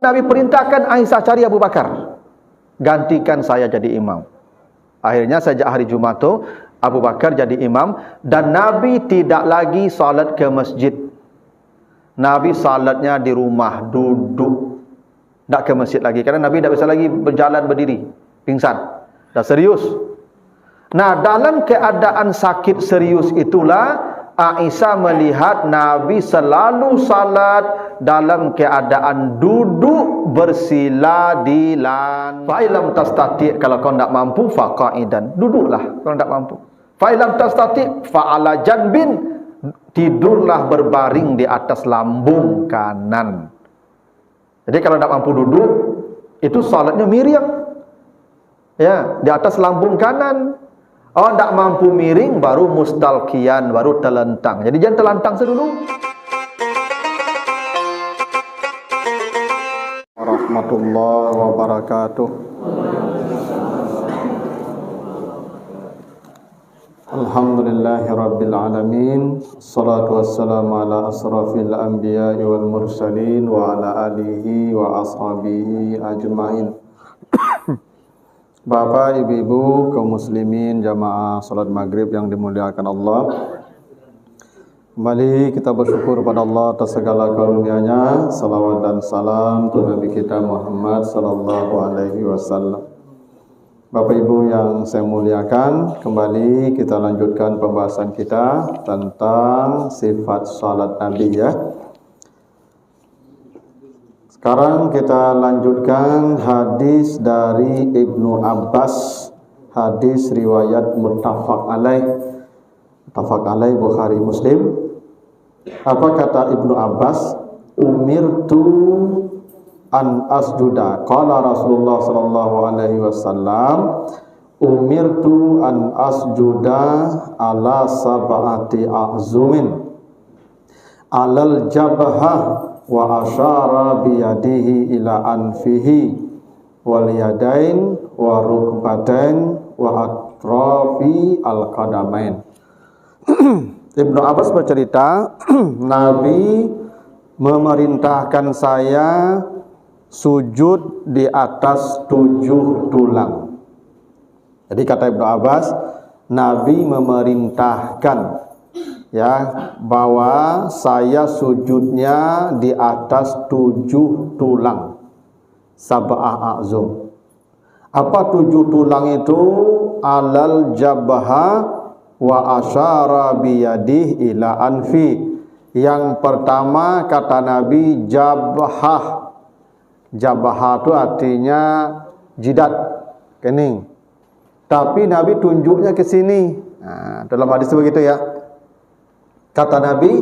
Nabi perintahkan Aisyah cari Abu Bakar, gantikan saya jadi imam. Akhirnya sejak hari Jumat tu Abu Bakar jadi imam, dan Nabi tidak lagi salat ke masjid. Nabi salatnya di rumah, duduk, tak ke masjid lagi, karena Nabi tak bisa lagi berjalan berdiri, pingsan, dah serius. Nah, dalam keadaan sakit serius itulah Aisyah melihat Nabi selalu salat dalam keadaan duduk bersila di lan. Fa'ilam tastati', kalau kau tak mampu faqa'idan, duduklah kalau tak mampu. Fa'ilam tastati' fa'ala janbin, tidurlah berbaring di atas lambung kanan. Jadi kalau tak mampu duduk, itu salatnya miriam, ya, di atas lambung kanan. Oh, tak mampu miring, baru mustalqiyan, baru telentang. Jadi jangan telentang sedulu. Warahmatullahi wabarakatuh. Alhamdulillahi rabbil alamin. Assalatu wassalamu ala asrafil anbiya'i wal mursalin wa ala alihi wa ashabihi ajma'in. Bapak, ibu-ibu, kaum muslimin, jamaah salat maghrib yang dimuliakan Allah, kembali kita bersyukur pada Allah atas segala karunia-Nya. Salawat dan salam untuk Nabi kita Muhammad sallallahu alaihi wasallam. Bapak ibu yang saya muliakan, kembali kita lanjutkan pembahasan kita tentang sifat salat Nabi, ya. Sekarang kita lanjutkan hadis dari Ibnu Abbas, hadis riwayat muttafaq alaih Bukhari Muslim. Apa kata Ibnu Abbas? Umirtu an asjuda. Qala Rasulullah sallallahu alaihi wasallam, umirtu an asjuda ala sab'ati a'zumin alal jabhah wa asyara biyadihi ila anfihi wal yadain wa rukbatain wa atrafi al qadamain. Ibnu Abbas bercerita, Nabi memerintahkan saya sujud di atas 7 tulang. Jadi kata Ibnu Abbas, Nabi memerintahkan, ya, bahwa saya sujudnya di atas 7 tulang, sab'ah a'zum. Apa 7 tulang itu? Alal jabha wa asyara biyadih ila anfi. Yang pertama kata Nabi jabhah. Jabhah itu artinya jidat, kening. Tapi Nabi tunjuknya ke sini. Nah, dalam hadis begitu, ya. Kata Nabi,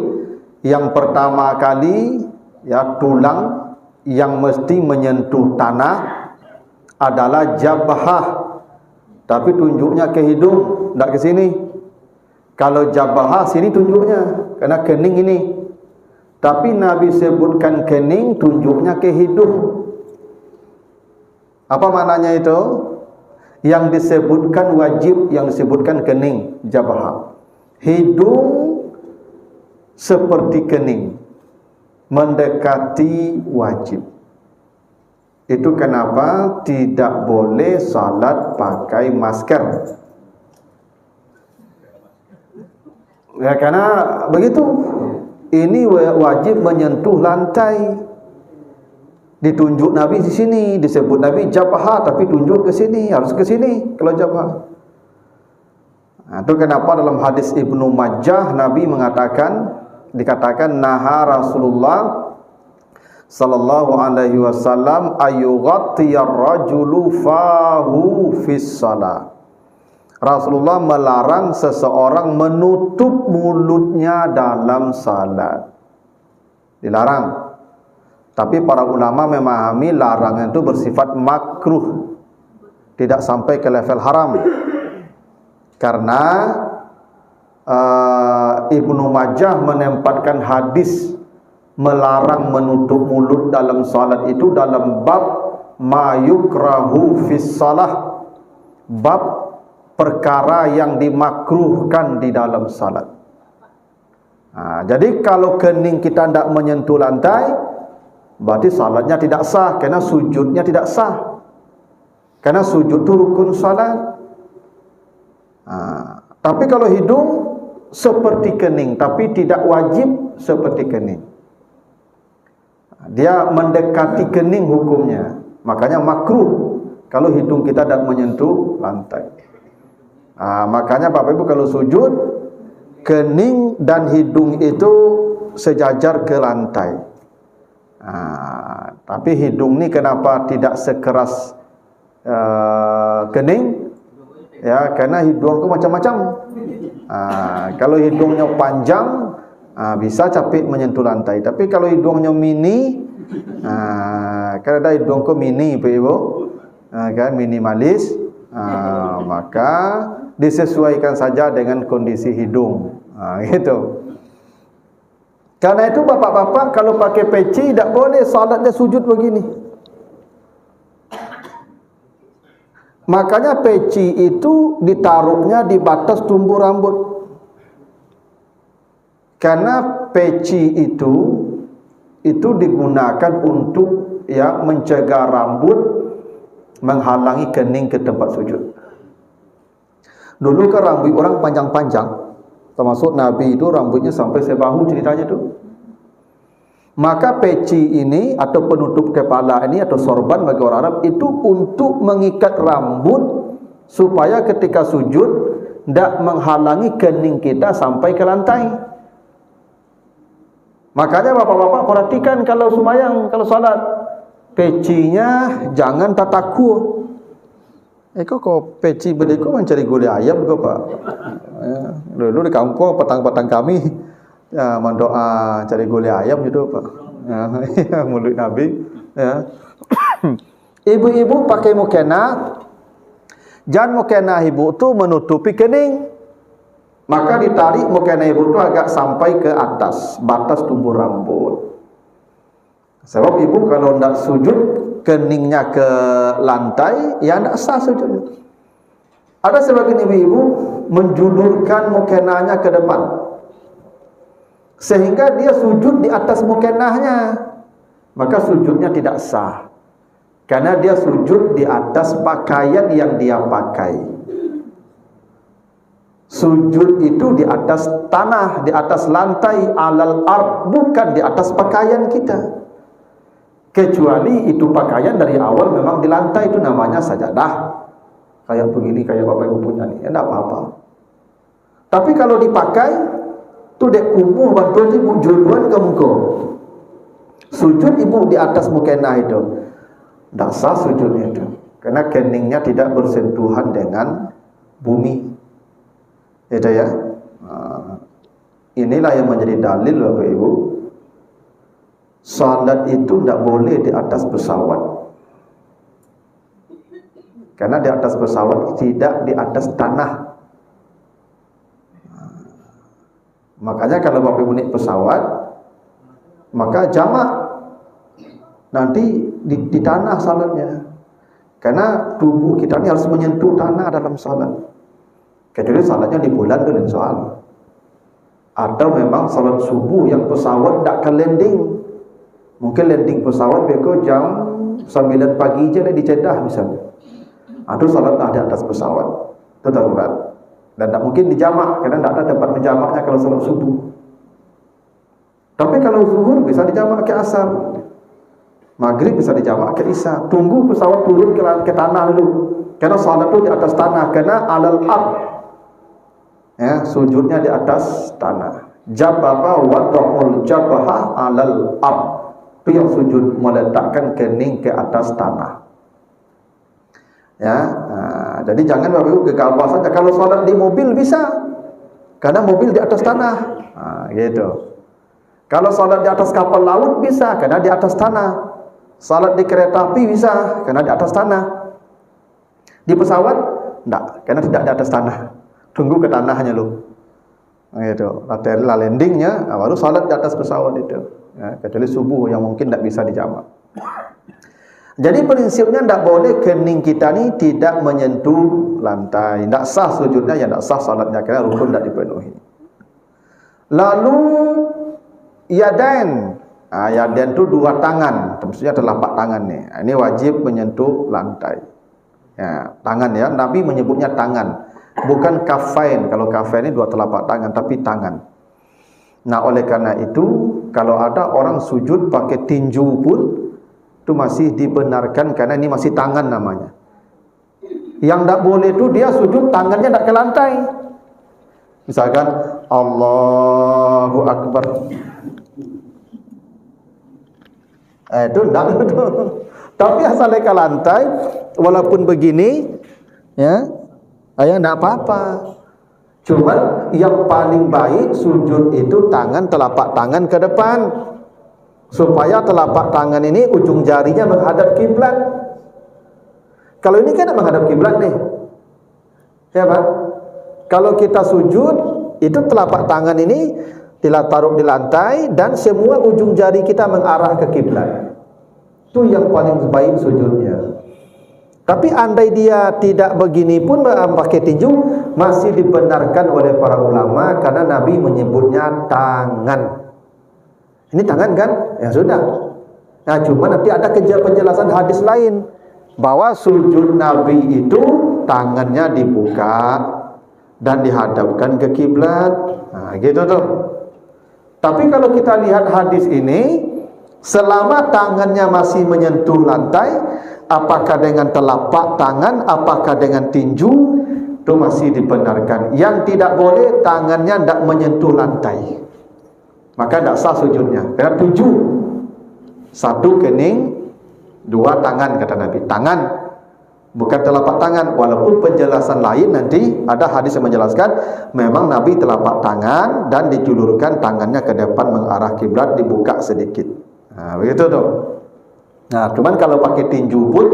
yang pertama kali, ya, tulang yang mesti menyentuh tanah adalah jabhah. Tapi tunjuknya ke hidung, tidak ke sini. Kalau jabhah sini tunjuknya, karena kening ini. Tapi Nabi sebutkan kening, tunjuknya ke hidung. Apa maknanya itu? Yang disebutkan wajib, yang disebutkan kening, jabhah. Hidung seperti kening, mendekati wajib. Itu kenapa tidak boleh salat pakai masker. Ya, karena begitu. Ini wajib menyentuh lantai. Ditunjuk Nabi di sini, disebut Nabi jabhah, tapi tunjuk ke sini, harus ke sini kalau jabhah. Nah, itu kenapa dalam hadis Ibnu Majah Nabi dikatakan naha Rasulullah sallallahu alaihi wasallam ayyughattiyar rajulu fahu fis shalah. Rasulullah melarang seseorang menutup mulutnya dalam salat. Dilarang. Tapi para ulama memahami larangan itu bersifat makruh, tidak sampai ke level haram. Karena Ibnu Majah menempatkan hadis melarang menutup mulut dalam salat itu dalam bab ma yukrahu fis salah, bab perkara yang dimakruhkan di dalam salat. Jadi kalau kening kita tidak menyentuh lantai, berarti salatnya tidak sah, karena sujudnya tidak sah. Karena sujud itu rukun salat. Tapi kalau hidung seperti kening, tapi tidak wajib seperti kening. Dia mendekati kening hukumnya. Makanya makruh kalau hidung kita tidak menyentuh lantai. Makanya Bapak Ibu kalau sujud, kening dan hidung itu sejajar ke lantai. Tapi hidung ni kenapa tidak sekeras kening? Ya, karena hidung itu macam-macam. Kalau hidungnya panjang, bisa capit menyentuh lantai. Tapi kalau hidungnya mini, kalau ada hidungku mini, Ibu, kan minimalis, maka disesuaikan saja dengan kondisi hidung. Gitu. Karena itu bapak-bapak kalau pakai peci tidak boleh salatnya sujud begini. Makanya peci itu ditaruhnya di batas tumbuh rambut. Karena peci itu digunakan untuk mencegah rambut menghalangi kening ke tempat sujud. Dulu kan rambut orang panjang-panjang, termasuk Nabi itu rambutnya sampai sebahu ceritanya itu. Maka peci ini atau penutup kepala ini atau sorban bagi orang Arab itu untuk mengikat rambut supaya ketika sujud tidak menghalangi kening kita sampai ke lantai. Makanya bapak-bapak perhatikan kalau sembahyang, kalau salat, pecinya jangan tataku. Kok peci berdeko mencari gulai ayam ke Pak? Dulu di kampung petang-petang kami mendoa cari gulai ayam gitu Pak. Mulut Nabi. Ibu-ibu pakai mukena, jangan mukena ibu tu menutupi kening. Maka ditarik mukena ibu tu agak sampai ke atas batas tumbuh rambut. Sebab ibu kalau tidak sujud keningnya ke lantai, ya tidak sah sujudnya. Ada sebagian ibu-ibu menjulurkan mukenanya ke depan, sehingga dia sujud di atas mukenahnya, maka sujudnya tidak sah. Karena dia sujud di atas pakaian yang dia pakai. Sujud itu di atas tanah, di atas lantai, alal ard, bukan di atas pakaian kita. Kecuali itu pakaian dari awal memang di lantai, itu namanya sajadah. Kayak begini, kayak Bapak Ibu punya nih, tidak apa-apa. Tapi kalau dipakai, tu dek kumuh bantuan ibu juluan ke muka. Sujud ibu di atas mukena itu, tidak sah sujudnya itu. Karena keningnya tidak bersentuhan dengan bumi. Itu ya. Inilah yang menjadi dalil Bapak Ibu. Salat itu tidak boleh di atas pesawat. Karena di atas pesawat tidak di atas tanah. Makanya kalau Bapak Ibu naik pesawat, maka jamak nanti di tanah salatnya. Karena tubuh kita ini harus menyentuh tanah dalam salat. Kecuali salatnya di bulan itu lain soal. Atau memang salat subuh yang pesawat tidak akan landing. Mungkin landing pesawat beko jam 9 pagi je di Jeddah misalnya. Atau salat di atas pesawat. Itu darurat. Dan tak mungkin dijamak, karena tidak ada tempat menjamaknya kalau salat subuh. Tapi kalau zuhur bisa dijamak ke asar, maghrib bisa dijamak ke isya. Tunggu pesawat turun ke tanah dulu, karena salat itu di atas tanah, karena alal ard, ya, sujudnya di atas tanah. Jababa wad'ul jabha alal ard, itu yang sujud meletakkan kening ke atas tanah. Ya, jadi jangan Bapak Ibu gegabah saja. Kalau salat di mobil bisa, karena mobil di atas tanah. Gitu. Kalau salat di atas kapal laut bisa, karena di atas tanah. Salat di kereta api bisa, karena di atas tanah. Di pesawat enggak, karena tidak di atas tanah. Tunggu ke tanahnya lu. Gitu. Lateral landingnya, baru salat di atas pesawat itu. Ya, kecuali subuh yang mungkin tidak bisa dijamak. Jadi prinsipnya tidak boleh kening kita ni tidak menyentuh lantai. Tidak sah sujudnya, ya tidak sah salatnya, kerana rukun tidak dipenuhi. Lalu yadain, Yadian itu dua tangan, maksudnya telapak tangan nih. Ini wajib menyentuh lantai. Ya, tangan ya. Nabi menyebutnya tangan, bukan kafain. Kalau kafain ini dua telapak tangan, tapi tangan. Nah, oleh karena itu, kalau ada orang sujud pakai tinju pun itu masih dibenarkan karena ini masih tangan namanya. Yang tak boleh itu dia sujud tangannya tak ke lantai. Misalkan Allahu Akbar. Itu enggak itu. Tapi asalnya ke lantai walaupun begini ya, enggak apa-apa. Cuma yang paling baik sujud itu tangan, telapak tangan ke depan. Supaya telapak tangan ini ujung jarinya menghadap kiblat. Kalau ini kan menghadap kiblat nih. Ya, Pak. Kalau kita sujud, itu telapak tangan ini taruh di lantai dan semua ujung jari kita mengarah ke kiblat. Itu yang paling baik sujudnya. Tapi andai dia tidak begini pun pakai tinju, masih dibenarkan oleh para ulama karena Nabi menyebutnya tangan. Ini tangan kan? Ya sudah. Nah, cuma nanti ada penjelasan hadis lain bahwa sujud Nabi itu tangannya dibuka dan dihadapkan ke kiblat. Nah, gitu tuh. Tapi kalau kita lihat hadis ini, selama tangannya masih menyentuh lantai, apakah dengan telapak tangan, apakah dengan tinju, itu masih dibenarkan. Yang tidak boleh tangannya tidak menyentuh lantai, maka tidak sah sujudnya. Karena tujuh, satu kening, dua tangan kata Nabi. Tangan, bukan telapak tangan. Walaupun penjelasan lain nanti ada hadis yang menjelaskan memang Nabi telapak tangan dan dijulurkan tangannya ke depan mengarah kiblat, dibuka sedikit. Nah, begitu tuh. Nah, cuman kalau pakai tinju pun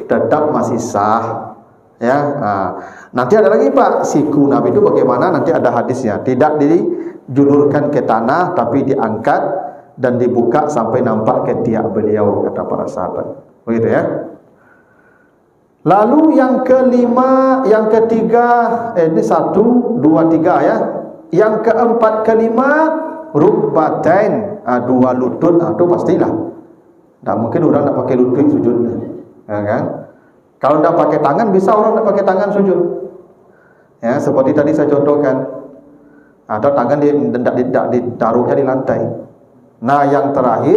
tetap masih sah. Ya, nanti ada lagi Pak, siku Nabi itu bagaimana? Nanti ada hadisnya. Tidak dijulurkan ke tanah, tapi diangkat dan dibuka sampai nampak ketiak beliau, kata para sahabat. Begitu ya. Lalu yang kelima, yang ketiga, ini 1, 2, 3 ya. Yang keempat, kelima, rukbatain, 2 lutut, itu pastilah. Tak mungkin orang tak pakai lutut sujud, ya kan? Kalau tidak pakai tangan, bisa orang tidak pakai tangan sujud. Ya, seperti tadi saya contohkan. Atau tangan ditaruhnya di lantai. Nah, yang terakhir,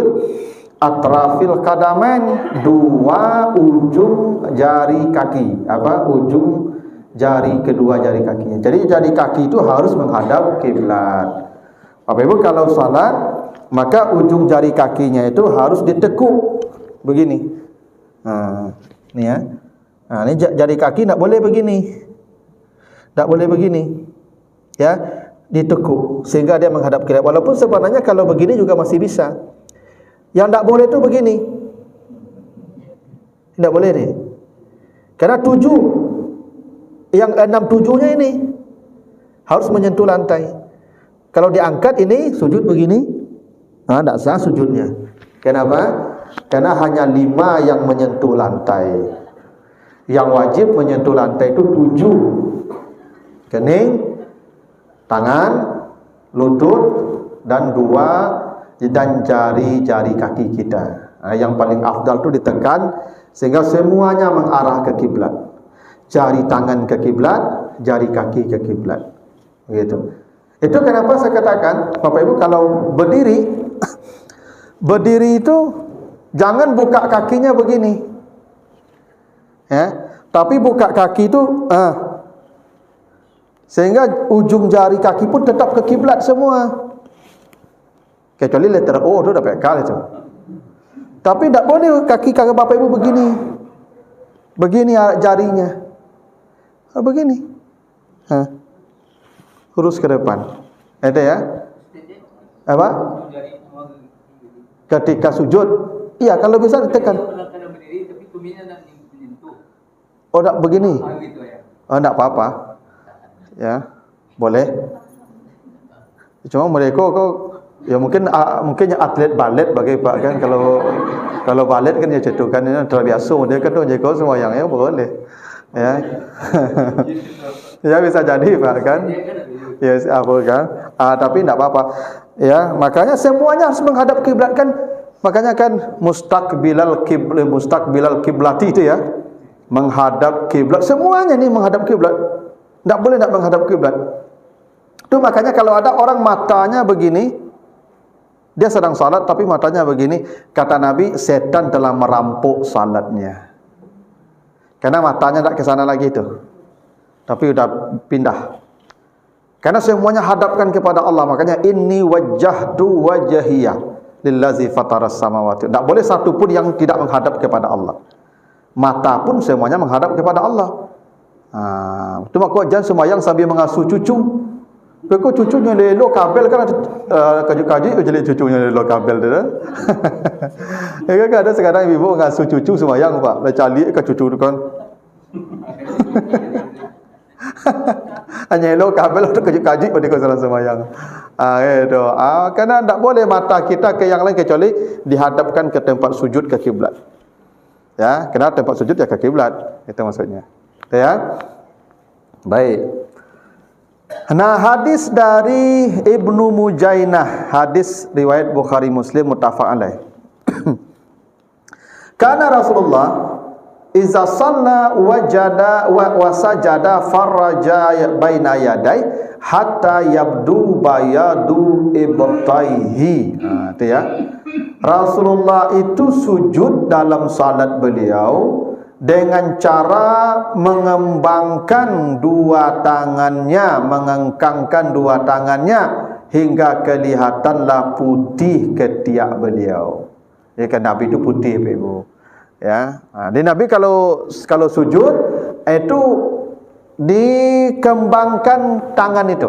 atrafil qadamain, 2 ujung jari kaki. Ujung jari, kedua jari kakinya. Jadi jari kaki itu harus menghadap kiblat. Bapak Ibu kalau salat, maka ujung jari kakinya itu harus ditekuk begini. Nah, ini ya. Nah, ini jari kaki tidak boleh begini. Tak boleh begini. Ya, ditekuk sehingga dia menghadap kiblat. Walaupun sebenarnya kalau begini juga masih bisa. Yang tak boleh itu begini. Tidak boleh nih. Karena 7, yang 6 7-nya ini harus menyentuh lantai. Kalau diangkat ini sujud begini, tidak sah sujudnya. Kenapa? Karena hanya 5 yang menyentuh lantai. Yang wajib menyentuh lantai itu 7. Kening, tangan, lutut, dan 2 dan jari-jari kaki kita. Yang paling afdal itu ditekan sehingga semuanya mengarah ke kiblat. Jari tangan ke kiblat, jari kaki ke kiblat. Begitu. Itu kenapa saya katakan, Bapak Ibu kalau berdiri, berdiri itu jangan buka kakinya begini. Ya, tapi buka kaki itu sehingga ujung jari kaki pun tetap ke kiblat semua. Kecuali letter O itu dapat kali itu. Tapi tidak boleh kaki Bapak Ibu begini. Begini jarinya. Begini. Lurus ke depan. Ada ya? Apa? Ketika sujud. Iya, kalau bisa ditekan. Oh, tak begini. Oh, tak apa-apa. Ya, boleh. Cuma mereka ya mungkin yang atlet balet bagi Pak kan, kalau balet kan ya cetukan ini terbiasa dia kan jago semua yang boleh. Ya. Ya bisa jadi Pak kan. Ya apa kan? Tapi tidak apa-apa. Ya, makanya semuanya harus menghadap kiblat kan. Makanya kan mustaqbilal kiblati itu ya, menghadap kiblat. Semuanya ni menghadap kiblat. Tak boleh nak menghadap kiblat. Itu makanya kalau ada orang matanya begini, dia sedang salat tapi matanya begini, kata Nabi, setan telah merampok salatnya. Karena matanya tak ke sana lagi itu. Tapi sudah pindah. Karena semuanya hadapkan kepada Allah. Makanya inni wajjahtu wajhiyya lillazi fataras samawati. Tak boleh satu pun yang tidak menghadap kepada Allah. Mata pun semuanya menghadap kepada Allah. Itu makanya jangan sembahyang sambil mengasuh cucu. Kau cucunya lelo kabel kan kaji-kaji jadi cucunya lelo kabel tu. Ya kan ada sekarang ibu mengasuh cucu sembahyang Pak. Dah cali ke cucu tu kan. Hanya lelo kabel atau kaji-kaji pada kau salah sembahyang. Itu. Karena tak boleh mata kita ke yang lain kecuali dihadapkan ke tempat sujud ke kiblat. Ya, karena tempat sujud ya ke kiblat. Itu maksudnya. Ya. Baik. Nah, hadis dari Ibnu Mujainah, hadis riwayat Bukhari Muslim muttafaq alaih. Kana Rasulullah iza shalla wajada wa sajada farraja baina yadai hatta yabdu bayadu ibtaihi. Itu ya. Rasulullah itu sujud dalam salat beliau dengan cara mengembangkan dua tangannya, mengengkangkan dua tangannya hingga kelihatanlah putih ketiak beliau. Ya kan Nabi itu putih Ibu. Ya. Di Nabi kalau sujud itu dikembangkan tangan itu.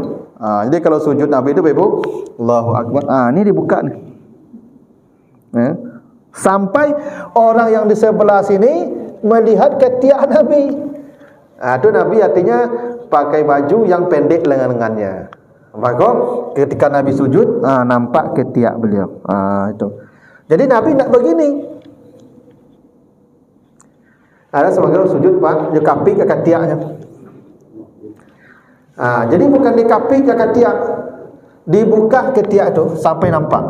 Jadi kalau sujud Nabi itu Ibu, Allahu Akbar. Ini dibuka nih. Sampai orang yang di sebelah sini melihat ketiak Nabi. Itu Nabi artinya pakai baju yang pendek lengan-lengannya. Maka ketika Nabi sujud, nampak ketiak beliau. Itu. Jadi Nabi tak begini. Ada sebagian sujud Pak, dikapi ke ketiaknya. Jadi bukan dikapi ke ketiak, dibuka ketiak itu sampai nampak.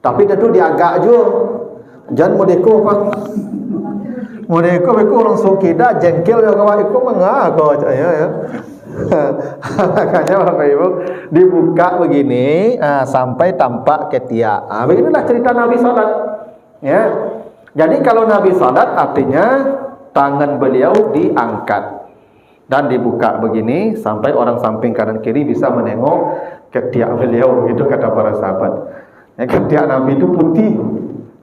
Tapi tentu diagak juga. Jangan modeko Pak. Modeko langsung kita jengkel yang kawan itu mengaku ya. Makanya Bapak Ibu dibuka begini sampai tampak ketiak. Beginilah cerita Nabi salat. Ya. Jadi kalau Nabi salat artinya tangan beliau diangkat dan dibuka begini sampai orang samping kanan kiri bisa menengok ketiak beliau, gitu kata para sahabat. Ya, ketiak Nabi itu putih.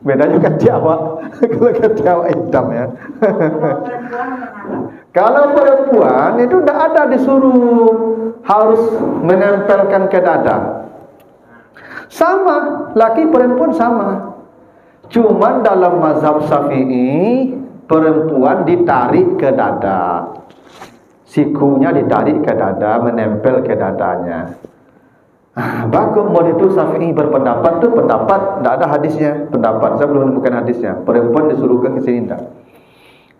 Bedanya ketiak Pak. Kalau ketiak hitam ya. Kalau perempuan itu tidak ada disuruh harus menempelkan ke dada. Sama, laki perempuan sama. Cuman dalam mazhab Syafi'i perempuan ditarik ke dada. Sikunya ditarik ke dada, menempel ke dadanya. Bagus model itu Syafi'i berpendapat tu pendapat, tidak ada hadisnya. Pendapat saya belum menemukan hadisnya. Perempuan disuruhkan ke sini tidak.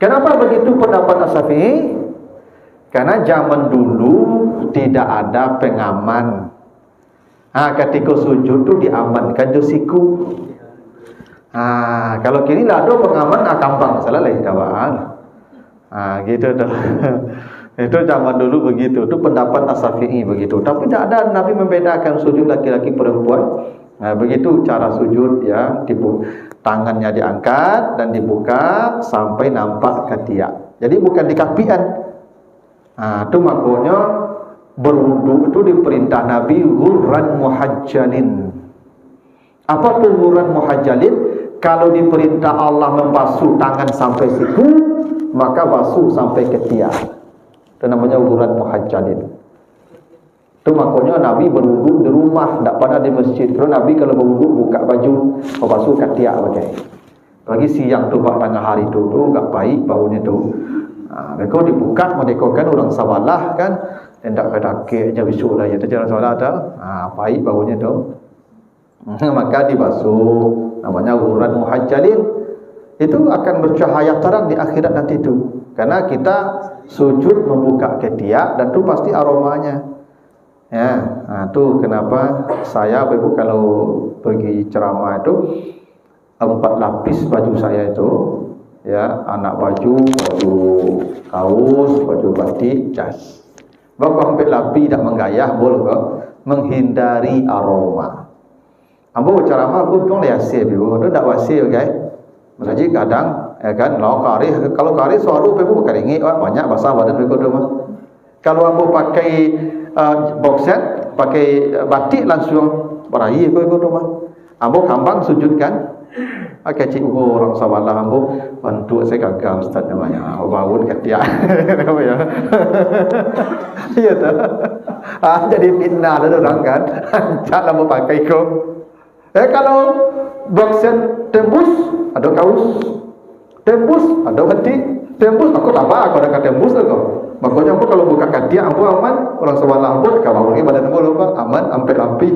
Kenapa begitu pendapat Syafi'i? Karena zaman dulu tidak ada pengaman. Ketika sujud tu diamankan jo siku. Kalau kini lah ada pengaman kampang salah lain kawan. Gitu dah. Itu zaman dulu begitu. Itu pendapat As-Syafi'i begitu. Tapi tidak ada Nabi membedakan sujud laki-laki perempuan. Begitu cara sujud ya, tangannya diangkat dan dibuka sampai nampak ketiak. Jadi bukan dikapian. Itu makanya berwudu itu diperintah Nabi ghurran muhajjalin. Apa itu ghurran muhajjalin? Kalau diperintah Allah membasuh tangan sampai siku, maka basuh sampai ketiak. Itu namanya ghurran muhajjalin. Itu makanya Nabi berwudu di rumah, tidak pada di masjid. Kalau Nabi kalau berwudu buka baju, basuh ketiak pakai. Lagi siang tu tengah hari tu enggak baik baunya tu. Mereka dibuka, mereka kan orang sawalah kan, hendak kedake je bisu lah ya tu jalan sawalah tu. Baik baunya tu. Maka dibasuh. Namanya ghurran muhajjalin. Itu akan bercahaya terang di akhirat nanti itu. Karena kita sujud membuka ketiak dan itu pasti aromanya. Ya, itu kenapa saya Ibu kalau pergi ceramah itu 4 lapis baju saya itu, ya, anak baju, baju kaos, baju batik, jas. Bapak hampir lapi tak menggayah boleh ke menghindari aroma. Ambo ceramah aku dong liasia biu, tu tak wasil guys. Masaji kadang ya kan, kalau kari suara pebu keringi banyak basah badan begitu mah. Kalau ambo pakai box set, pakai batik langsung berahi begitu mah. Ambo kambang sujud kan. Kecik orang sawalah ambo bantu saya gagal ustaz namanya. Bangun ketiak. Ya. Iya tu. Jadi fitnah ada orang kan. Hancak ambo pakai ko. Kalau box set tembus ada kaos, tembus ada batik, tembus aku tak apa, aku ada tembus tu kau. Makanya aku kalau buka ketiak aku aman, orang sewalah aku kalau pergi badan aku lupa aman, sampai rapi.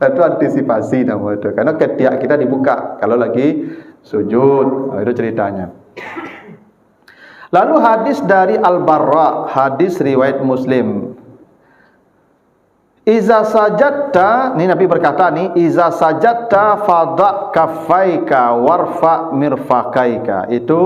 Itu antisipasi nama itu. Karena ketiak kita dibuka kalau lagi sujud. Itu ceritanya. Lalu hadis dari Al-Barra, hadis riwayat Muslim. Iza sajadta, ni Nabi berkata ni, iza sajadta fadha kaffaika warfa mirfaqaika. Itu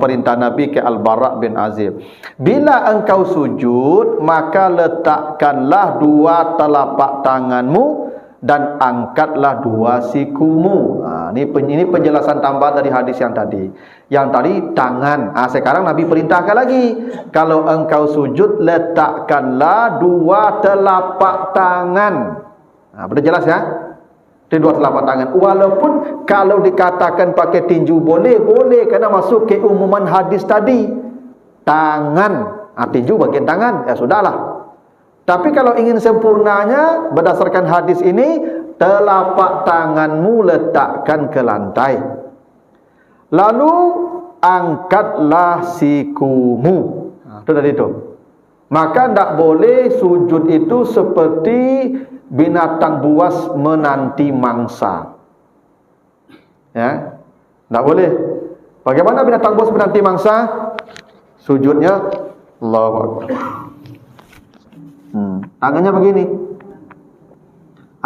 perintah Nabi ke Al-Bara bin Azib. Bila engkau sujud, maka letakkanlah 2 telapak tanganmu dan angkatlah 2 sikumu. Ini penjelasan tambahan dari hadis yang tadi. Yang tadi tangan. Sekarang Nabi perintahkan lagi. Kalau engkau sujud, letakkanlah 2 telapak tangan. Betul jelas ya? Itu 2 telapak tangan. Walaupun kalau dikatakan pakai tinju boleh kerana masuk ke umuman hadis tadi. Tangan. Tinju bagian tangan. Ya sudahlah. Tapi kalau ingin sempurnanya berdasarkan hadis ini, telapak tanganmu letakkan ke lantai. Lalu angkatlah sikumu. Itu dari itu. Maka tidak boleh sujud itu seperti binatang buas menanti mangsa. Ya, tidak boleh. Bagaimana binatang buas menanti mangsa? Sujudnya Allahu Akbar. Tangannya begini.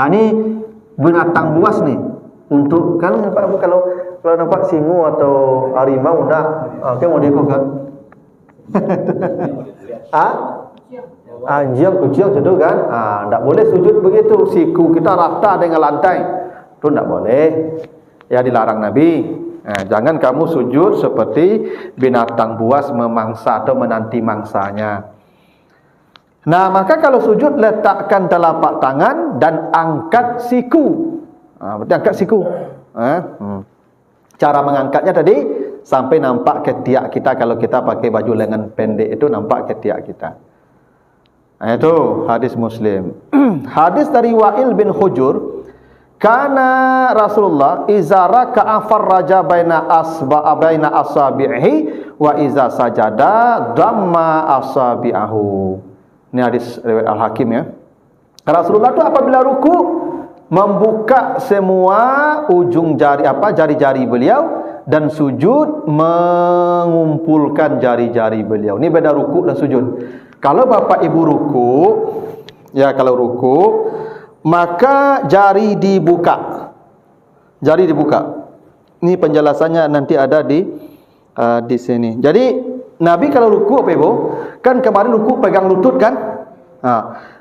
Ini binatang buas nih. Untuk kan kalau nampak singu atau harimau enggak, mau diikut kan? Anjing kucing itu kan? Enggak boleh sujud begitu. Siku kita rata dengan lantai. Itu enggak boleh. Ya dilarang Nabi. Jangan kamu sujud seperti binatang buas memangsa atau menanti mangsanya. Nah, maka kalau sujud letakkan telapak tangan dan angkat siku. Berarti angkat siku. Cara mengangkatnya tadi sampai nampak ketiak kita. Kalau kita pakai baju lengan pendek itu nampak ketiak kita. Itu hadis Muslim. Hadis dari Wa'il bin Hujur, kana Rasulullah iza raka'a farraja baina asabihi wa iza sajada damma asabi'ahu. Ini hadis riwayat Al-Hakim ya. Rasulullah itu apabila ruku membuka semua ujung jari-jari beliau, dan sujud mengumpulkan jari-jari beliau. Ini beda ruku dan sujud. Kalau bapak ibu ruku, ya kalau ruku, maka jari dibuka. Jari dibuka. Ini penjelasannya nanti ada di sini. Jadi Nabi kalau ruku apa ibu? Kan kemarin ruku pegang lutut kan?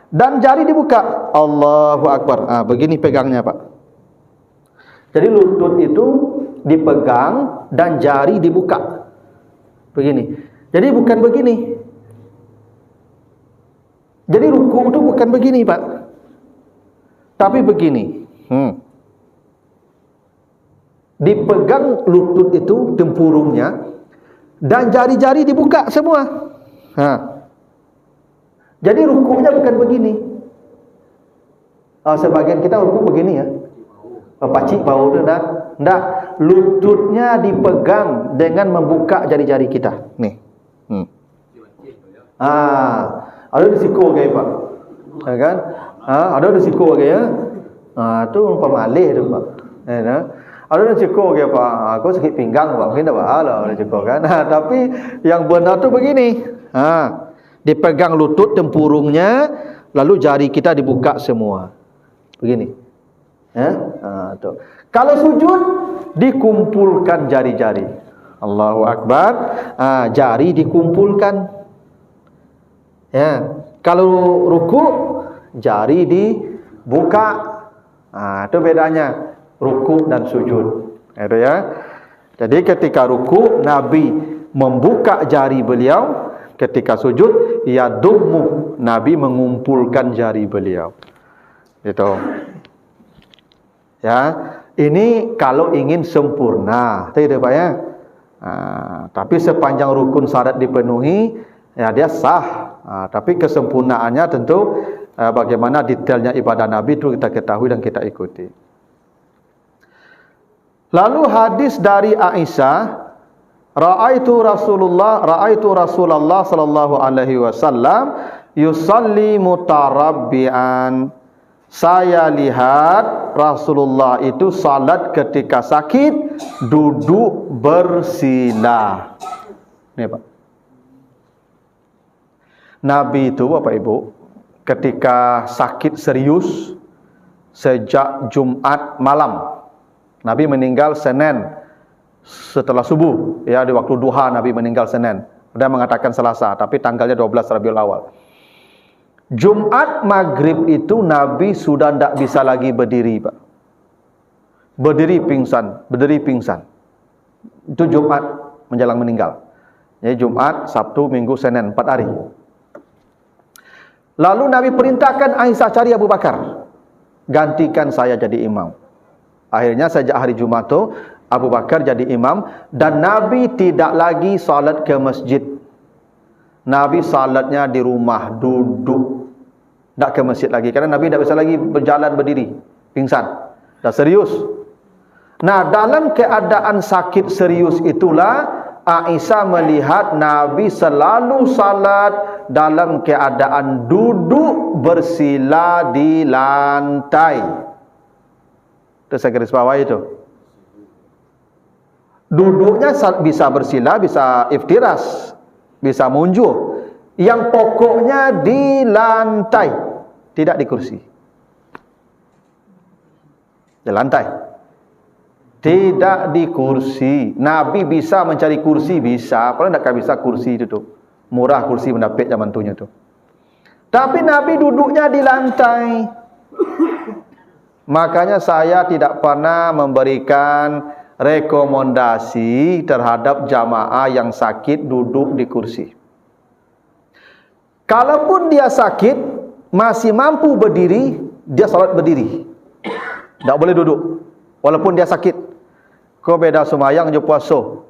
Dan jari dibuka. Allahu Akbar. Begini pegangnya Pak. Jadi lutut itu dipegang dan jari dibuka. Begini. Jadi bukan begini. Jadi ruku itu bukan begini Pak. Tapi begini. Dipegang lutut itu tempurungnya. Dan jari-jari dibuka semua. Jadi rukunya bukan begini. Sebagian kita ruku begini ya. Pacik bau tu dah. Enggak, lututnya dipegang dengan membuka jari-jari kita. Nih. Ada risiko ke Pak? Ya kan? Ada risiko ke ya? Tu pemalih tu Pak. Ya. Ada risiko ke Pak? Aku sakit pinggang Pak. Mungkin tak ada risiko kan. Tapi yang benar tu begini. Dipegang lutut tempurungnya, lalu jari kita dibuka semua. Begini. Tu. Kalau sujud, dikumpulkan jari-jari. Allahu Akbar. Jari dikumpulkan. Ya. Kalau ruku, jari dibuka. Itu bedanya ruku dan sujud. Itu ya. Jadi ketika ruku, Nabi membuka jari beliau. Ketika sujud, yadummu, Nabi mengumpulkan jari beliau. Itu. Ya, ini kalau ingin sempurna, tidak Pak ya. Tapi sepanjang rukun syarat dipenuhi, ya dia sah. Tapi kesempurnaannya tentu bagaimana detailnya ibadah Nabi itu kita ketahui dan kita ikuti. Lalu hadis dari Aisyah, Ra'aitu Rasulullah sallallahu alaihi wasallam yusalli mutarabbi'an. Saya lihat Rasulullah itu salat ketika sakit duduk bersila. Ini Pak. Nabi itu Bapak Ibu ketika sakit serius sejak Jumat malam. Nabi meninggal Senin setelah subuh, ya di waktu duha Nabi meninggal Senin. Ada mengatakan Selasa, tapi tanggalnya 12 Rabiul Awal. Jumat maghrib itu Nabi sudah tidak bisa lagi berdiri Pak. Berdiri pingsan. Itu Jumat menjelang meninggal. Jadi Jumat, Sabtu, Minggu, Senin, 4 hari. Lalu Nabi perintahkan Aisyah cari Abu Bakar, gantikan saya jadi imam. Akhirnya sejak hari Jumat itu Abu Bakar jadi imam. Dan Nabi tidak lagi salat ke masjid. Nabi salatnya di rumah, duduk. Tak ke masjid lagi. Karena Nabi tak bisa lagi berjalan berdiri. Pingsan. Dah serius. Nah, dalam keadaan sakit serius itulah Aisyah melihat Nabi selalu salat dalam keadaan duduk bersila di lantai. Itu saya garis bawah itu. Duduknya bisa bersila, bisa iftiras, bisa munjul. Yang pokoknya di lantai, tidak di kursi. Di lantai. Tidak di kursi. Nabi bisa mencari kursi, bisa. Kalau tidak bisa kursi itu tuh. Murah kursi mendapat zaman tunya tuh. Tapi Nabi duduknya di lantai. Makanya saya tidak pernah memberikan rekomendasi terhadap jamaah yang sakit duduk di kursi. Kalaupun dia sakit, masih mampu berdiri, dia salat berdiri. Tak boleh duduk. Walaupun dia sakit. Kau beda semayang je puasa.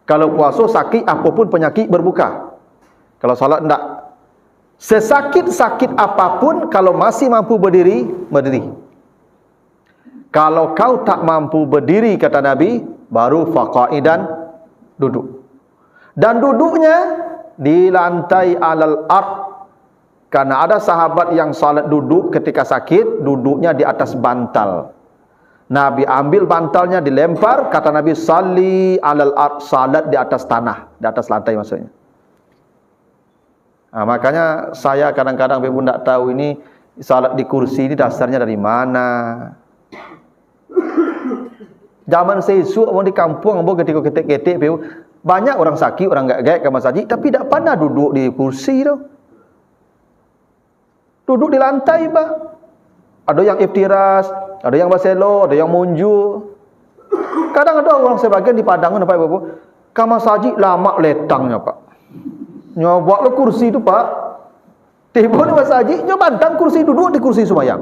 Kalau puasa sakit, apapun penyakit berbuka. Kalau salat tidak. Sesakit-sakit apapun, kalau masih mampu berdiri, berdiri. Kalau kau tak mampu berdiri, kata Nabi, baru faqaidan, duduk. Dan duduknya di lantai alal ard. Karena ada sahabat yang salat duduk ketika sakit, duduknya di atas bantal. Nabi ambil bantalnya, dilempar, kata Nabi, salli alal ard, salat di atas tanah, di atas lantai maksudnya. Makanya saya kadang-kadang ibu tak tahu ini salat di kursi ini dasarnya dari mana. Zaman sesuk orang di kampung orang ketika ketik-ketik banyak orang sakit, orang gak ke masjid tapi tak pernah duduk di kursi tu. Duduk di lantai Pak. Ada yang iftiras, ada yang baselo, ada yang munjul. Kadang ada orang sebagian di Padang Pak Ibu, ke masjid lama letangnya Pak. Nyoba lo kursi tu Pak. Tiba di masjid nyobantang kursi, duduk di kursi sembahyang.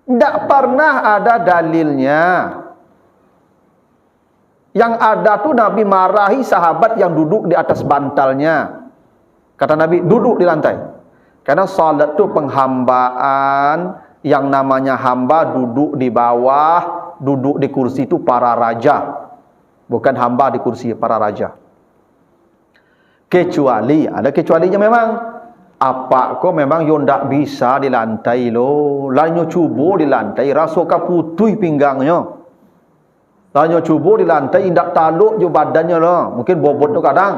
Tak pernah ada dalilnya. Yang ada tu Nabi marahi sahabat yang duduk di atas bantalnya. Kata Nabi, duduk di lantai. Karena salat tu penghambaan. Yang namanya hamba duduk di bawah, duduk di kursi itu para raja. Bukan hamba di kursi, para raja. Kecuali, ada kecualinya memang. Apa kau memang yo ndak bisa di lantai lo. Lanyo cubo di lantai, rasa kaputui pinggangnya. Lanyo cubo di lantai, indak taluk jo badannya lo. Mungkin bobot tu kadang.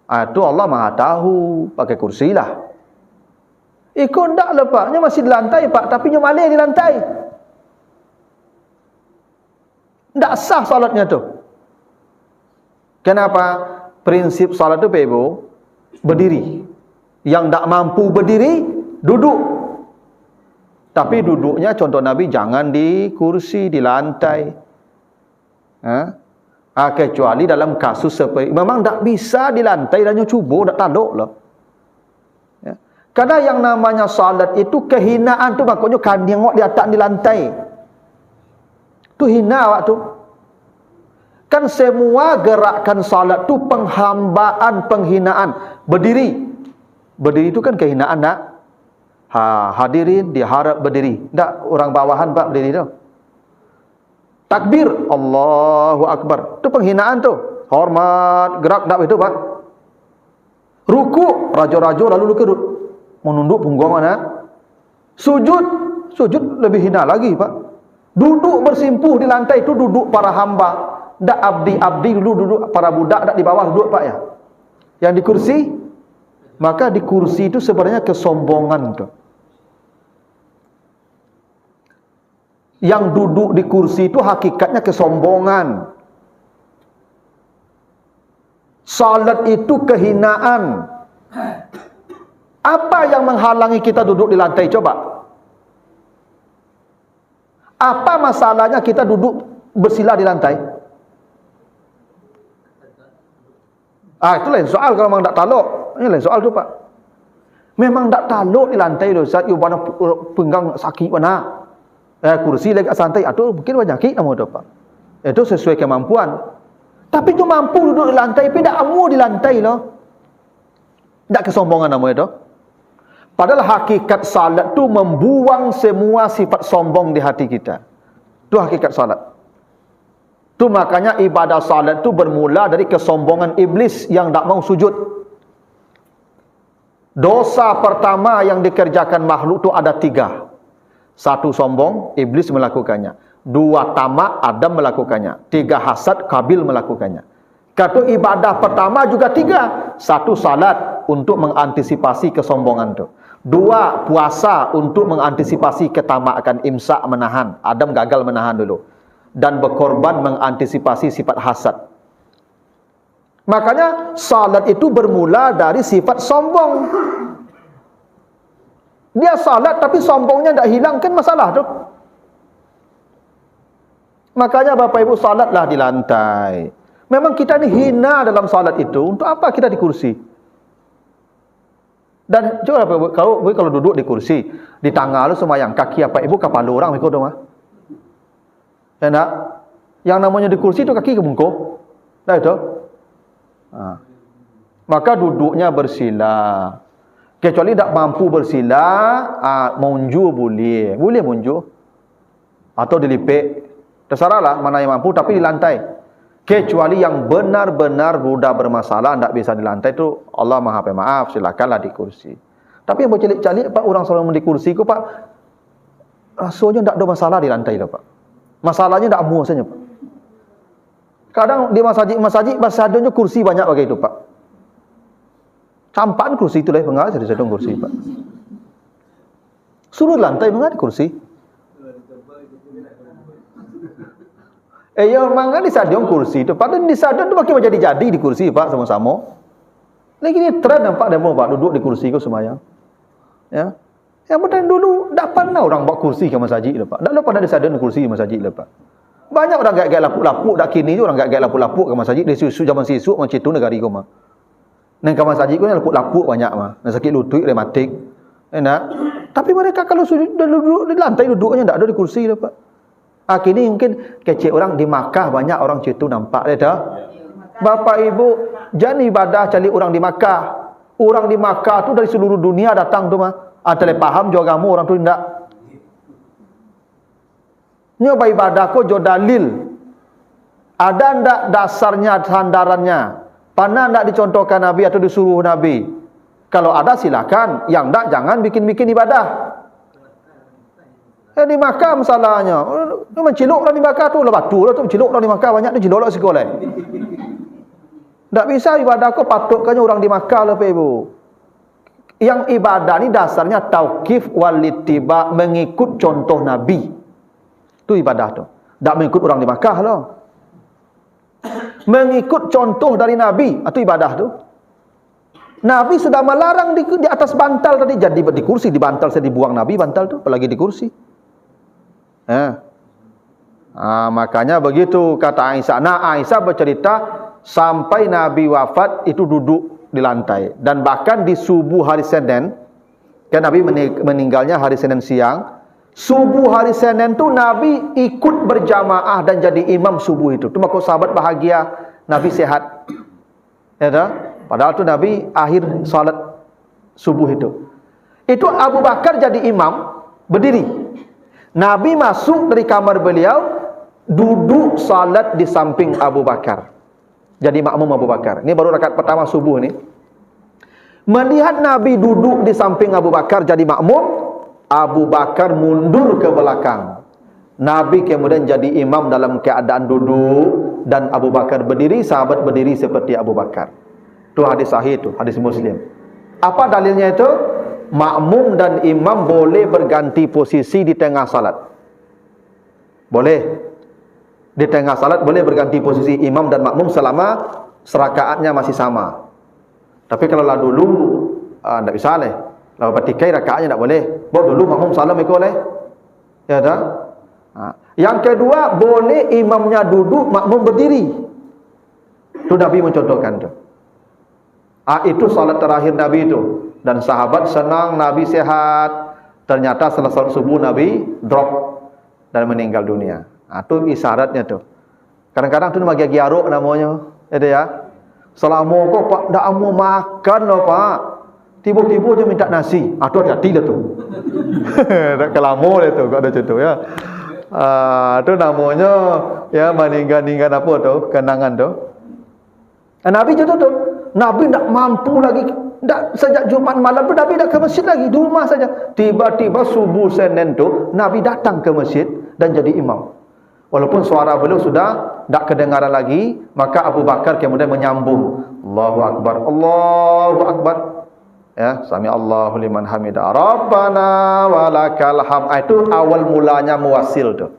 Itu Allah Maha tahu, pakai kursi lah. Ikut ndak lepaknya masih di lantai Pak, tapi nyo malih di lantai. Tak sah salatnya tu. Kenapa? Prinsip salat tu Pak Ibu, berdiri. Yang tak mampu berdiri, duduk. Tapi duduknya contoh Nabi jangan di kursi, di lantai. Kecuali dalam kasus seperti memang tak bisa di lantai dan cuba tak taduk lah. Ya. Karena yang namanya salat itu kehinaan tu makanya kan tengok di atas di lantai. Tu hina awak tu. Kan semua gerakan salat tu penghambaan, penghinaan. Berdiri. Berdiri itu kan kehinaan tak? Hadirin diharap berdiri. Tak orang bawahan Pak berdiri tu. Takbir, Allahu Akbar. Itu penghinaan tu. Hormat, gerak tak itu Pak. Ruku, raja-raja lalu lukut. Menunduk punggung mana? Sujud, sujud lebih hina lagi Pak. Duduk bersimpuh di lantai itu duduk para hamba. Tak abdi-abdi dulu duduk, para budak tak di bawah duduk Pak ya. Yang di kursi, maka di kursi itu sebenarnya kesombongan tu. Yang duduk di kursi itu hakikatnya kesombongan. Salat itu kehinaan. Apa yang menghalangi kita duduk di lantai coba? Apa masalahnya kita duduk bersila di lantai? Itu lain soal kalau memang tak taluk. Ini lain soal tu Pak. Memang tak taluk di lantai tu. Saat you mana pinggang sakit mana? Kursi lagi santai. Itu mungkin banyak sakit nama tu Pak. Itu sesuai kemampuan. Tapi tu mampu duduk di lantai. Tapi tak amu di lantai loh. Tak kesombongan nama itu. Padahal hakikat salat tu membuang semua sifat sombong di hati kita. Itu hakikat salat. Tu makanya ibadah salat tu bermula dari kesombongan iblis yang tak mau sujud. Dosa pertama yang dikerjakan makhluk tu ada 3. 1 sombong, iblis melakukannya. 2 tamak, Adam melakukannya. 3 hasad, Kabil melakukannya. Kata ibadah pertama juga 3. 1 salat untuk mengantisipasi kesombongan tu. 2 puasa untuk mengantisipasi ketamakan, imsak menahan. Adam gagal menahan dulu. Dan berkorban mengantisipasi sifat hasad. Makanya salat itu bermula dari sifat sombong. Dia salat tapi sombongnya tak hilang, kan masalah tu. Makanya Bapak Ibu salatlah di lantai. Memang kita ni hina dalam salat itu. Untuk apa kita di kursi? Dan coba Bapak Ibu, kalau duduk di kursi, di tangga lu semayang, kaki apa Ibu kepala orang ikut dong. Enak. Yang namanya di kursi itu kaki kebungkuk. Dah itu. Maka duduknya bersila. Kecuali tak mampu bersila, munju boleh. Boleh munju. Atau dilipik. Terserahlah mana yang mampu, tapi di lantai. Kecuali yang benar-benar sudah bermasalah, tak bisa di lantai itu, Allah Maha Pemaaf, silakanlah di kursi. Tapi yang bercelik-celik Pak, orang selalu di kursi itu Pak, rasanya tak ada masalah di lantai itu Pak. Masalahnya tak amu saja Pak. Kadang di masjid bahasa kursi banyak bagi itu Pak. Campaan kursi itu lah pengaruh jadi sedang kursi Pak. Suruh lantai mengalir kursi. Ya memang di stadion kursi itu. Padahal di stadion tu makin jadi di kursi Pak sama-sama. Lagi ni trend nampak demo Pak duduk di kursi kau semayang. Ya. Yang penting dulu tak pernah orang bawa kursi ke masjid lah Pak. Tak pernah di stadion kursi ke masjid lah Pak. Banyak orang gak-gak lapuk-lapuk dak kini tu orang gak-gak lapuk-lapuk ke masjid di susu zaman sisuk macam itu negari kau mah. Nang ke masjid kau ni lapuk-lapuk banyak mah. Nak sakit lutut rematik. Enak. Tapi mereka kalau sujud duduk di lantai duduknya tak ada di kursi lah Pak. Kini mungkin kecil orang di Makkah banyak orang macam itu nampak dah. Bapak Ibu, jangan ibadah cari orang di Makkah. Orang di Makkah tu dari seluruh dunia datang tu mah. Antara paham juga kamu orang tu tidak. Ni apa ibadah ko jo dalil. Ada ndak dasarnya sandarannya? Pernah ndak dicontohkan Nabi atau disuruh Nabi? Kalau ada silakan, yang ndak jangan bikin-bikin ibadah. Di Makkah masalahnya. Menciluk orang di Makkah tu lah batu lah tu menciluk orang di Makkah banyak tu cilok sekolah. Tak bisa ibadah ko patutkannya orang di Makkah lah Pak Ibu. Yang ibadah ni dasarnya tauqif wal ittiba, mengikut contoh Nabi. Tu ibadah tu. Tak mengikut orang di Makkah lah. Mengikut contoh dari Nabi, itu ibadah tu. Nabi sudah melarang di atas bantal tadi, jadi di kursi, di bantal saya dibuang Nabi bantal tu, apalagi di kursi. Makanya begitu kata Aisyah. Nah, Aisyah bercerita sampai Nabi wafat itu duduk di lantai, dan bahkan di subuh hari Senin, kan Nabi meninggalnya hari Senin siang. Subuh hari Senin tu Nabi ikut berjamaah dan jadi imam subuh itu. Tu maka sahabat bahagia, Nabi sehat. Ya tak? Padahal tu Nabi akhir salat subuh itu. Itu Abu Bakar jadi imam, berdiri. Nabi masuk dari kamar beliau, duduk salat di samping Abu Bakar. Jadi makmum Abu Bakar. Ini baru rakaat pertama subuh ni. Melihat Nabi duduk di samping Abu Bakar jadi makmum, Abu Bakar mundur ke belakang. Nabi kemudian jadi imam dalam keadaan duduk, dan Abu Bakar berdiri, sahabat berdiri seperti Abu Bakar. Itu hadis sahih, itu hadis Muslim. Apa dalilnya itu? Makmum dan imam boleh berganti posisi di tengah salat. Boleh. Di tengah salat boleh berganti posisi imam dan makmum selama serakaatnya masih sama. Tapi kalau lah dulu tak bisa leh. Kalau petikai rakaatnya tak boleh. Bawa dulu makmum salam ikut boleh. Ya tak? Yang kedua, boleh imamnya duduk, makmum berdiri. Itu Nabi mencontohkan tu. Itu salat terakhir Nabi itu. Dan sahabat senang Nabi sehat. Ternyata setelah salat subuh Nabi drop dan meninggal dunia. Itu isyaratnya tu. Kadang-kadang tu bagi giaruk namanya. Ada ya. Selama kau pak dak mau makan loh pak. Tiba-tiba je minta nasi. Tu hati-hati dah tu. Tak kelamo dah tu, kau ada contoh ya. Itu namanya ya meninggal apa tu, kenangan tu. Nabi contoh tu. Nabi tak mampu lagi, tak sejak Jumat malam tu Nabi dah ke masjid lagi, di rumah saja. Tiba-tiba subuh Senin tu Nabi datang ke masjid dan jadi imam. Walaupun suara beliau sudah tak kedengaran lagi, maka Abu Bakar kemudian menyambung, Allahu Akbar, Allahu Akbar. Ya, sami Allahu liman hamidah, Rabbana walakal hamd. Itu awal mulanya muwasil tu.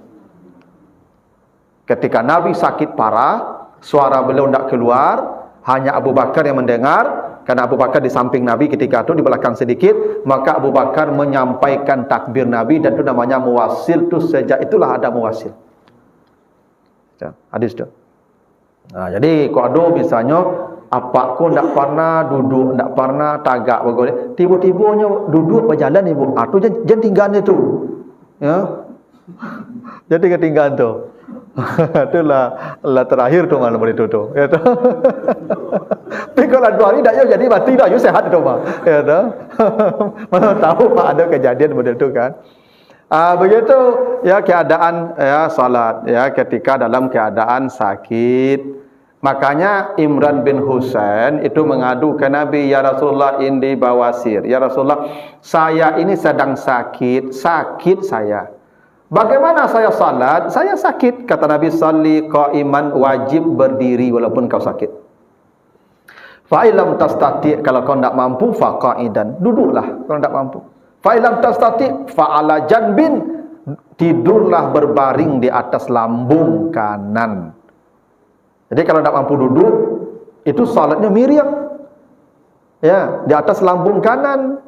Ketika Nabi sakit parah, suara beliau tak keluar, hanya Abu Bakar yang mendengar, karena Abu Bakar di samping Nabi ketika itu, di belakang sedikit, maka Abu Bakar menyampaikan takbir Nabi, dan itu namanya muwasil tu. Sejak itulah ada muwasil. Hadis tu. Jadi kalau misalnya apa aku tak pernah duduk, tak pernah tagak begini, tiba-tibanya duduk berjalan ibu. Tu jangan tinggalnya tu. Ya. Jadi ketinggalan tu. Itulah terakhir tu malam itu tu. Ya tu. Tapi kalau 2 hari dah jadi mati dah, you sehat tu mah. Ya tu. Mana tahu pak ada kejadian model tu kan. Begitu ya keadaan ya salat ya ketika dalam keadaan sakit. Makanya Imran bin Husain itu mengadu ke Nabi, ya Rasulullah ini bawasir. Ya Rasulullah, saya ini sedang sakit saya. Bagaimana saya salat? Saya sakit. Kata Nabi, salli qa'iman, wajib berdiri walaupun kau sakit. Fa illam tastati, kalau kau tidak mampu, fa qa'idan, duduklah kalau tidak mampu. Fa illam tastati fa ala janbin, tidurlah berbaring di atas lambung kanan. Jadi kalau tidak mampu duduk, itu salatnya miring. Ya, di atas lambung kanan.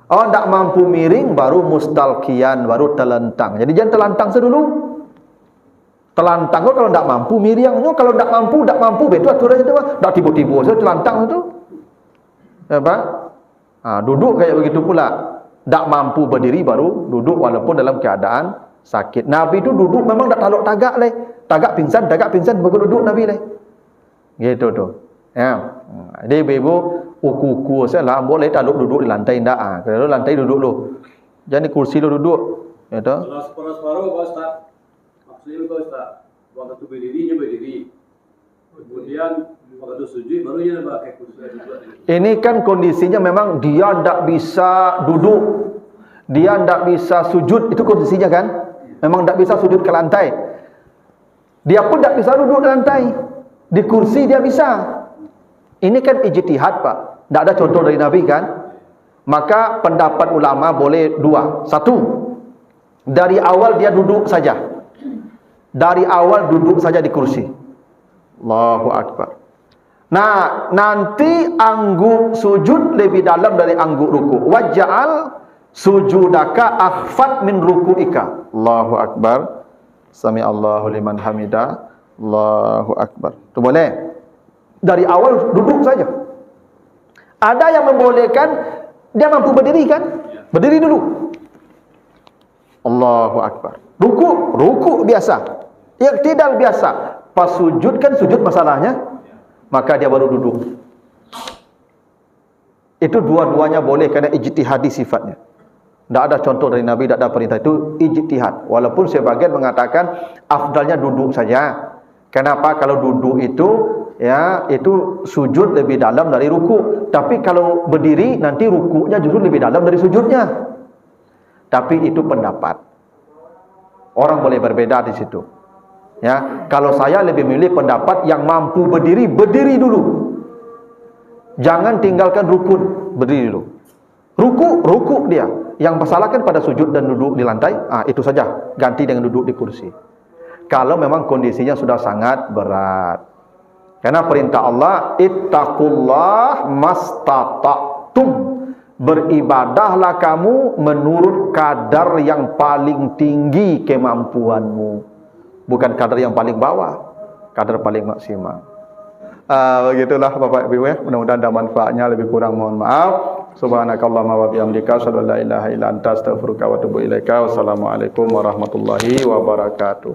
Tidak mampu miring, baru mustalqiyan, baru telentang. Jadi jangan telantang sedulu. Telantang kalau tidak mampu, miring. Kalau tidak mampu, betul aturannya tu. Tak tiba-tiba saja telantang itu. Ya, Pak? Duduk kayak begitu pula. Tak mampu berdiri, baru duduk walaupun dalam keadaan sakit. Nabi itu duduk memang tak taluk tagak leh. Tagak pingsan, baru duduk Nabi leh. Gitu tu. Ya. Jadi ibu uku-uku saya lah boleh taluk duduk di lantai ndak. Kalau lantai duduk lu. Jangan di kursi lu duduk. Ya tu. Kalau separuh-separuh Pak Ustaz. Maksudnya Pak Ustaz, waktu berdirinya berdiri. Kemudian waktu sujud barunya pakai kursi duduk. Ini kan kondisinya memang dia ndak bisa duduk. Dia ndak bisa sujud, itu kondisinya kan? Memang ndak bisa sujud ke lantai. Dia pun ndak bisa duduk di lantai. Di kursi dia bisa. Ini kan ijtihad Pak. Tak ada contoh dari Nabi kan. Maka pendapat ulama boleh 2. 1, dari awal dia duduk saja. Dari awal duduk saja di kursi. Allahu Akbar. Nah, nanti angguk sujud lebih dalam dari angguk ruku. Waj'al sujudaka akhfat min ruku'ika. Allahu Akbar. Sami Allahu liman hamidah. Allahu Akbar. Itu boleh. Dari awal duduk saja. Ada yang membolehkan dia mampu berdiri kan? Berdiri dulu. Allahu Akbar. Ruku biasa. Iktidal biasa. Pas sujud kan sujud masalahnya. Maka dia baru duduk. Itu dua-duanya boleh karena ijtihadi sifatnya. Tidak ada contoh dari Nabi, tidak ada perintah, itu ijtihad. Walaupun sebagian mengatakan afdalnya duduk saja. Kenapa? Kalau duduk itu ya itu sujud lebih dalam dari ruku. Tapi kalau berdiri nanti rukunya justru lebih dalam dari sujudnya. Tapi itu pendapat. Orang boleh berbeda di situ. Ya, kalau saya lebih memilih pendapat yang mampu berdiri, berdiri dulu. Jangan tinggalkan rukun, berdiri dulu. Ruku dia. Yang masalah kan pada sujud dan duduk di lantai, itu saja, ganti dengan duduk di kursi. Kalau memang kondisinya sudah sangat berat. Karena perintah Allah, ittaqullah mastata'tum. Beribadahlah kamu menurut kadar yang paling tinggi kemampuanmu. Bukan kadar yang paling bawah, kadar paling maksimal. Begitulah Bapak Ibu ya. Mudah-mudahan ada manfaatnya, lebih kurang mohon maaf. Subhanakallahumma wa bihamdika asyhadu an la ilaha illa anta astaghfiruka wa atubu ilaika. Wassalamualaikum warahmatullahi wabarakatuh.